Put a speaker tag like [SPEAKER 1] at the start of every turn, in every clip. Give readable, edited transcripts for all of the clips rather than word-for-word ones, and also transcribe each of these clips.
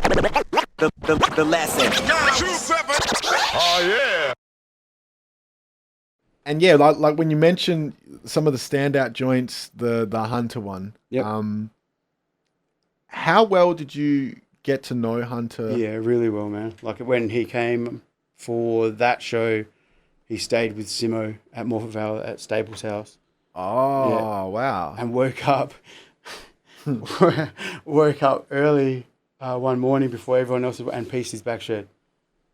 [SPEAKER 1] The lesson.
[SPEAKER 2] Oh yeah.
[SPEAKER 3] And yeah, like when you mention some of the standout joints, the Hunter one.
[SPEAKER 4] Yep.
[SPEAKER 3] How well did you get to know Hunter?
[SPEAKER 4] Yeah, really well, man. Like when he came for that show, he stayed with Simo at Morphet Vale at Staples' house.
[SPEAKER 3] Oh,
[SPEAKER 4] Yeah.
[SPEAKER 3] wow.
[SPEAKER 4] And woke up early one morning before everyone else and pieced his back shed.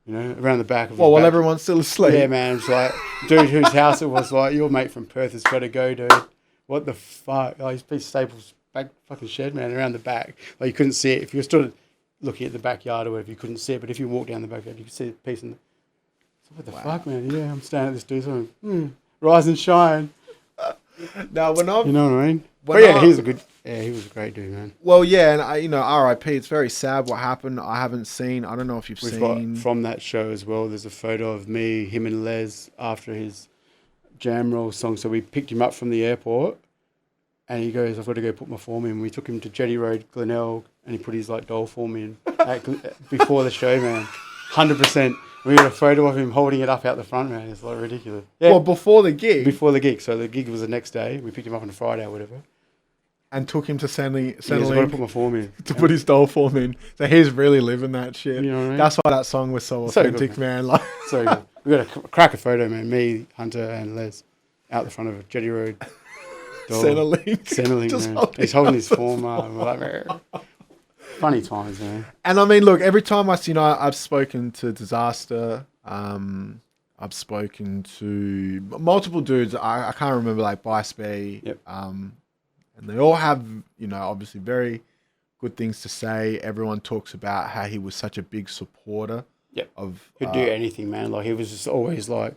[SPEAKER 4] You know, around the back of his
[SPEAKER 3] Well, while
[SPEAKER 4] back.
[SPEAKER 3] everyone's still asleep.
[SPEAKER 4] Yeah, man. It's like, dude whose house it was, like, your mate from Perth has got to go, dude. What the fuck? Like, he's pieced Staples' back fucking shed, man, around the back. Like, you couldn't see it. If you were stood looking at the backyard or whatever, you couldn't see it. But if you walked down the backyard, you could see the piece in the... So what the fuck, man? Yeah, I'm staying at this dude's home. Rise and shine.
[SPEAKER 3] Now, when
[SPEAKER 4] You know what I mean?
[SPEAKER 3] When
[SPEAKER 4] But yeah,
[SPEAKER 3] I-
[SPEAKER 4] he was a great dude, man.
[SPEAKER 3] Well, yeah, and R.I.P. It's very sad what happened. I haven't seen. I don't know if you've
[SPEAKER 4] We've
[SPEAKER 3] seen.
[SPEAKER 4] got, from that show as well, there's a photo of me, him and Les after his Jam Roll song. So we picked him up from the airport and he goes, I've got to go put my form in. We took him to Jetty Road, Glenelg, and he put his Dole form in before the show, man. 100%. We got a photo of him holding it up out the front, man. It's like ridiculous. Yeah,
[SPEAKER 3] Well, before the gig,
[SPEAKER 4] before the gig. So the gig was the next day. We picked him up on a Friday or whatever.
[SPEAKER 3] and took him to
[SPEAKER 4] He's got to
[SPEAKER 3] Centrelink
[SPEAKER 4] put my form in.
[SPEAKER 3] to put his Dole form in. So he's really living that shit.
[SPEAKER 4] You know what I mean?
[SPEAKER 3] That's why that song was so
[SPEAKER 4] So good,
[SPEAKER 3] authentic, man. Like,
[SPEAKER 4] So good. We got a cracker photo, man. Me, Hunter, and Les out the front of Jetty Road. Dole.
[SPEAKER 3] Centrelink.
[SPEAKER 4] Centrelink, man. He's holding his form up. We're like, "Meh." Funny times, man.
[SPEAKER 3] And I mean, look, every time I've spoken to Disaster, I've spoken to multiple dudes. I can't remember, like By Spay,
[SPEAKER 4] Yep.
[SPEAKER 3] and they all have, obviously very good things to say. Everyone talks about how he was such a big supporter
[SPEAKER 4] Yep.
[SPEAKER 3] of.
[SPEAKER 4] He'd do anything, man. Like, he was just always, like,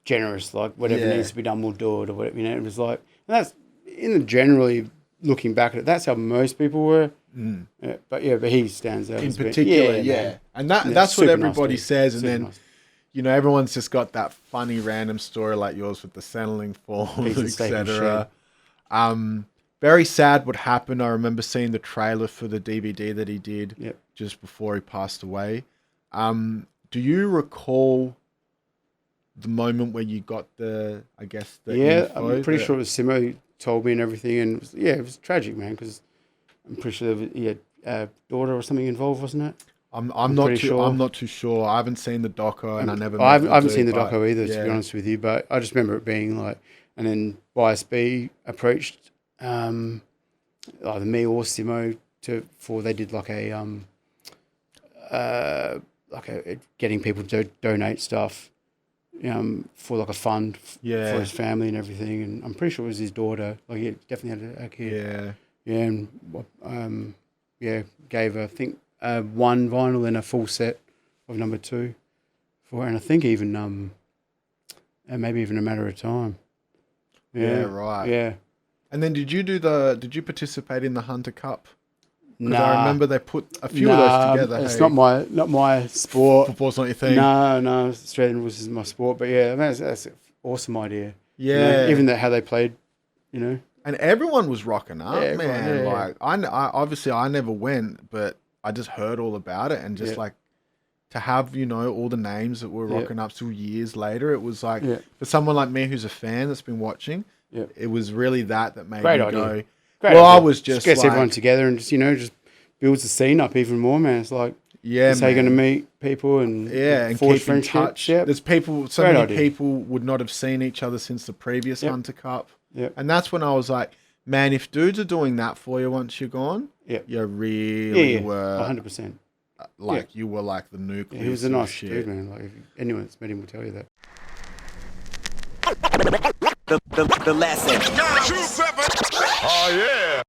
[SPEAKER 4] generous. Like, whatever
[SPEAKER 3] Yeah.
[SPEAKER 4] needs to be done, we'll do it. Or whatever, it was like, and that's, generally, looking back at it, that's how most people were. Yeah, but he stands out.
[SPEAKER 3] in
[SPEAKER 4] as being-
[SPEAKER 3] particular, yeah.
[SPEAKER 4] man.
[SPEAKER 3] And
[SPEAKER 4] Yeah,
[SPEAKER 3] that's what
[SPEAKER 4] super
[SPEAKER 3] everybody
[SPEAKER 4] nice dude.
[SPEAKER 3] says. And
[SPEAKER 4] Super
[SPEAKER 3] then,
[SPEAKER 4] nice.
[SPEAKER 3] everyone's just got that funny random story like yours with the Centrelink forms,
[SPEAKER 4] Piece of steak and
[SPEAKER 3] etc. Very sad what happened. I remember seeing the trailer for the DVD that he did
[SPEAKER 4] Yep.
[SPEAKER 3] just before he passed away. Do you recall the moment where you got the
[SPEAKER 4] Yeah,
[SPEAKER 3] info
[SPEAKER 4] I'm pretty
[SPEAKER 3] that-
[SPEAKER 4] sure it was Simo who told me and everything. And it was tragic, man, because I'm pretty sure he had a daughter or something involved, wasn't it?
[SPEAKER 3] I'm
[SPEAKER 4] pretty sure.
[SPEAKER 3] not too sure. I haven't seen the doco and I never.
[SPEAKER 4] I
[SPEAKER 3] met
[SPEAKER 4] haven't
[SPEAKER 3] dude,
[SPEAKER 4] seen the
[SPEAKER 3] but
[SPEAKER 4] doco either,
[SPEAKER 3] yeah.
[SPEAKER 4] to be honest with you. But I just remember it being like, and then YSB approached either me or Simo for they did like a getting people to donate stuff for like a fund for his family and everything. And I'm pretty sure it was his daughter. Like, he definitely had a kid.
[SPEAKER 3] Yeah.
[SPEAKER 4] And gave I think one vinyl and a full set of number 2 for her, and I think even maybe even A Matter of Time.
[SPEAKER 3] Yeah, right.
[SPEAKER 4] Yeah.
[SPEAKER 3] And then did you participate in the Hunter Cup? Because
[SPEAKER 4] Nah.
[SPEAKER 3] I remember they put a few of those together.
[SPEAKER 4] It's
[SPEAKER 3] hey?
[SPEAKER 4] not my sport.
[SPEAKER 3] Football's not your thing.
[SPEAKER 4] No, Australian rules is my sport. But yeah, that's an awesome idea.
[SPEAKER 3] Yeah.
[SPEAKER 4] Even how they played,
[SPEAKER 3] And everyone was rocking up,
[SPEAKER 4] Yeah,
[SPEAKER 3] man.
[SPEAKER 4] everyone, yeah.
[SPEAKER 3] Like I obviously I never went, but I just heard all about it, and just
[SPEAKER 4] Yeah.
[SPEAKER 3] like to have all the names that were rocking up till years later, it was like for someone like me who's a fan that's been watching, it was really that made
[SPEAKER 4] Great
[SPEAKER 3] me
[SPEAKER 4] idea.
[SPEAKER 3] go.
[SPEAKER 4] Great
[SPEAKER 3] well,
[SPEAKER 4] idea.
[SPEAKER 3] I was just
[SPEAKER 4] gets
[SPEAKER 3] like,
[SPEAKER 4] everyone together and just builds the scene up even more, man. It's like that's how you're going to meet people and
[SPEAKER 3] and
[SPEAKER 4] forge
[SPEAKER 3] keep in
[SPEAKER 4] friendships.
[SPEAKER 3] touch.
[SPEAKER 4] Yep.
[SPEAKER 3] There's people, so
[SPEAKER 4] Great
[SPEAKER 3] many
[SPEAKER 4] idea.
[SPEAKER 3] people would not have seen each other since the previous Hunter Cup.
[SPEAKER 4] Yep.
[SPEAKER 3] And that's when I was like, man, if dudes are doing that for you once you're gone, you really were
[SPEAKER 4] 100%.
[SPEAKER 3] you were like the nucleus.
[SPEAKER 4] Yeah, he was a
[SPEAKER 3] of
[SPEAKER 4] nice
[SPEAKER 3] shit.
[SPEAKER 4] dude, man. Like, if anyone that's met him will tell you that.
[SPEAKER 1] The lesson.
[SPEAKER 2] Oh yeah.